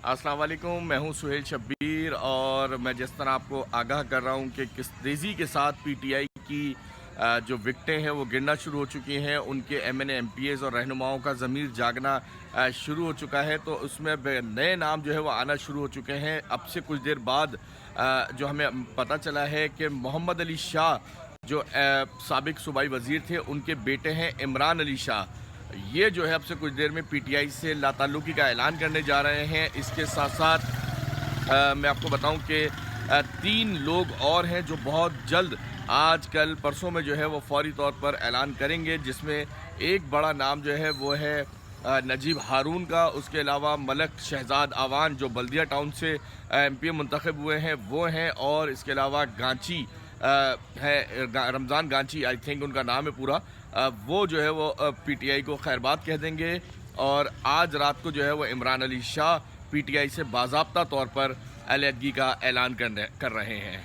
अस्सलाम वालेकुम, मैं हूं सुहेल शब्बीर और मैं जिस तरह आपको आगाह कर रहा हूं कि किस तेज़ी के साथ पीटीआई की जो विकटें हैं वो गिरना शुरू हो चुकी हैं। उनके एमएनए एमपीएस और रहनुमाओं का ज़मीर जागना शुरू हो चुका है, तो उसमें नए नाम जो है वो आना शुरू हो चुके हैं। अब से कुछ देर बाद जो हमें पता चला है कि मोहम्मद अली शाह जो साबिक सूबाई वज़ीर थे, उनके बेटे हैं इमरान अली शाह। ये जो है अब से कुछ देर में पीटीआई से लाताल्लुकी का ऐलान करने जा रहे हैं। इसके साथ साथ मैं आपको बताऊं कि 3 लोग और हैं जो बहुत जल्द आज कल परसों में जो है वो फौरी तौर पर ऐलान करेंगे, जिसमें एक बड़ा नाम जो है वो है नजीब हारून का। उसके अलावा मलक शहजाद आवान जो बल्दिया टाउन से एमपी मुंतखब हुए हैं वो हैं, और इसके अलावा गांची है रमज़ान गांची, आई थिंक उनका नाम है पूरा। वो जो है वो पीटीआई को खैरबाद कह देंगे, और आज रात को जो है वो इमरान अली शाह पीटीआई से बाज़ाब्ता तौर पर अलहदगी का ऐलान कर रहे हैं।